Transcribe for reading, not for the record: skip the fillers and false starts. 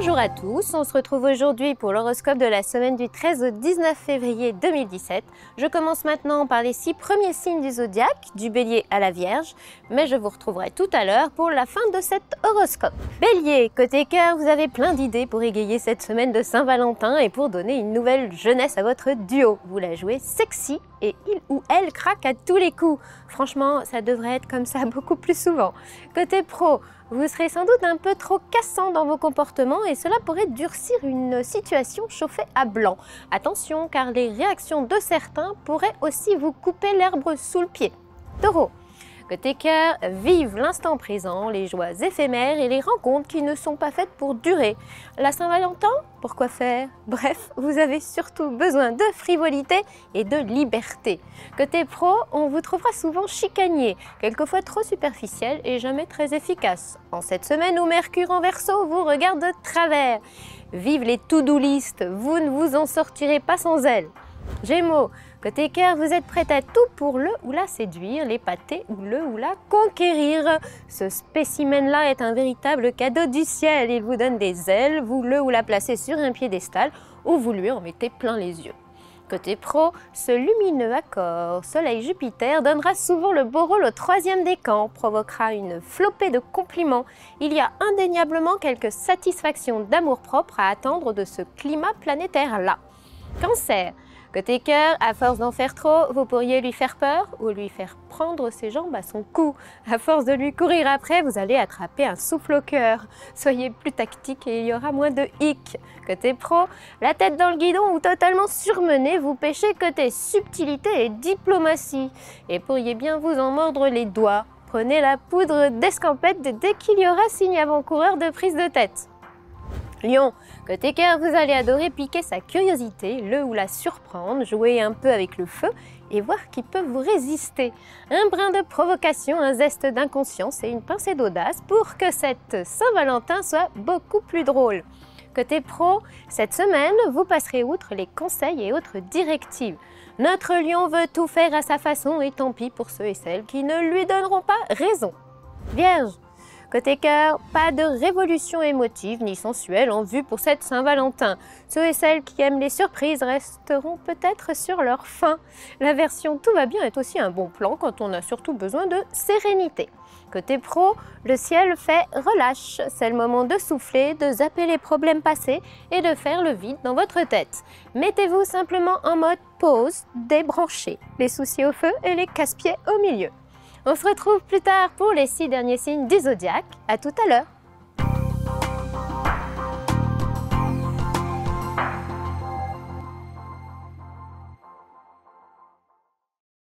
Bonjour à tous, on se retrouve aujourd'hui pour l'horoscope de la semaine du 13 au 19 février 2017. Je commence maintenant par les 6 premiers signes du zodiaque, du Bélier à la Vierge, mais je vous retrouverai tout à l'heure pour la fin de cet horoscope. Bélier, côté cœur, vous avez plein d'idées pour égayer cette semaine de Saint-Valentin et pour donner une nouvelle jeunesse à votre duo. Vous la jouez sexy et il ou elle craque à tous les coups. Franchement, ça devrait être comme ça beaucoup plus souvent. Côté pro, vous serez sans doute un peu trop cassant dans vos comportements et cela pourrait durcir une situation chauffée à blanc. Attention, car les réactions de certains pourraient aussi vous couper l'herbe sous le pied. Taureau, côté cœur, vive l'instant présent, les joies éphémères et les rencontres qui ne sont pas faites pour durer. La Saint-Valentin, pourquoi faire? Bref, vous avez surtout besoin de frivolité et de liberté. Côté pro, on vous trouvera souvent chicanier, quelquefois trop superficiel et jamais très efficace. En cette semaine où Mercure en Verseau vous regarde de travers. Vive les to-do list, vous ne vous en sortirez pas sans elles. Gémeaux, côté cœur, vous êtes prête à tout pour le ou la séduire, l'épater ou le ou la conquérir. Ce spécimen-là est un véritable cadeau du ciel. Il vous donne des ailes, vous le ou la placez sur un piédestal ou vous lui en mettez plein les yeux. Côté pro, ce lumineux accord Soleil-Jupiter donnera souvent le beau rôle au 3e décan, provoquera une flopée de compliments. Il y a indéniablement quelques satisfactions d'amour-propre à attendre de ce climat planétaire-là. Cancer, côté cœur, à force d'en faire trop, vous pourriez lui faire peur ou lui faire prendre ses jambes à son cou. À force de lui courir après, vous allez attraper un souffle au cœur. Soyez plus tactique et il y aura moins de hic. Côté pro, la tête dans le guidon ou totalement surmené, vous pêchez côté subtilité et diplomatie. Et pourriez bien vous en mordre les doigts. Prenez la poudre d'escampette dès qu'il y aura signe avant-coureur de prise de tête. Lion, côté cœur, vous allez adorer piquer sa curiosité, le ou la surprendre, jouer un peu avec le feu et voir qui peut vous résister. Un brin de provocation, un zeste d'inconscience et une pincée d'audace pour que cette Saint-Valentin soit beaucoup plus drôle. Côté pro, cette semaine, vous passerez outre les conseils et autres directives. Notre lion veut tout faire à sa façon et tant pis pour ceux et celles qui ne lui donneront pas raison. Vierge, côté cœur, pas de révolution émotive ni sensuelle en vue pour cette Saint-Valentin. Ceux et celles qui aiment les surprises resteront peut-être sur leur faim. La version tout va bien est aussi un bon plan quand on a surtout besoin de sérénité. Côté pro, le ciel fait relâche. C'est le moment de souffler, de zapper les problèmes passés et de faire le vide dans votre tête. Mettez-vous simplement en mode pause, débranchez les soucis au feu et les casse-pieds au milieu. On se retrouve plus tard pour les 6 derniers signes du zodiaque. À tout à l'heure.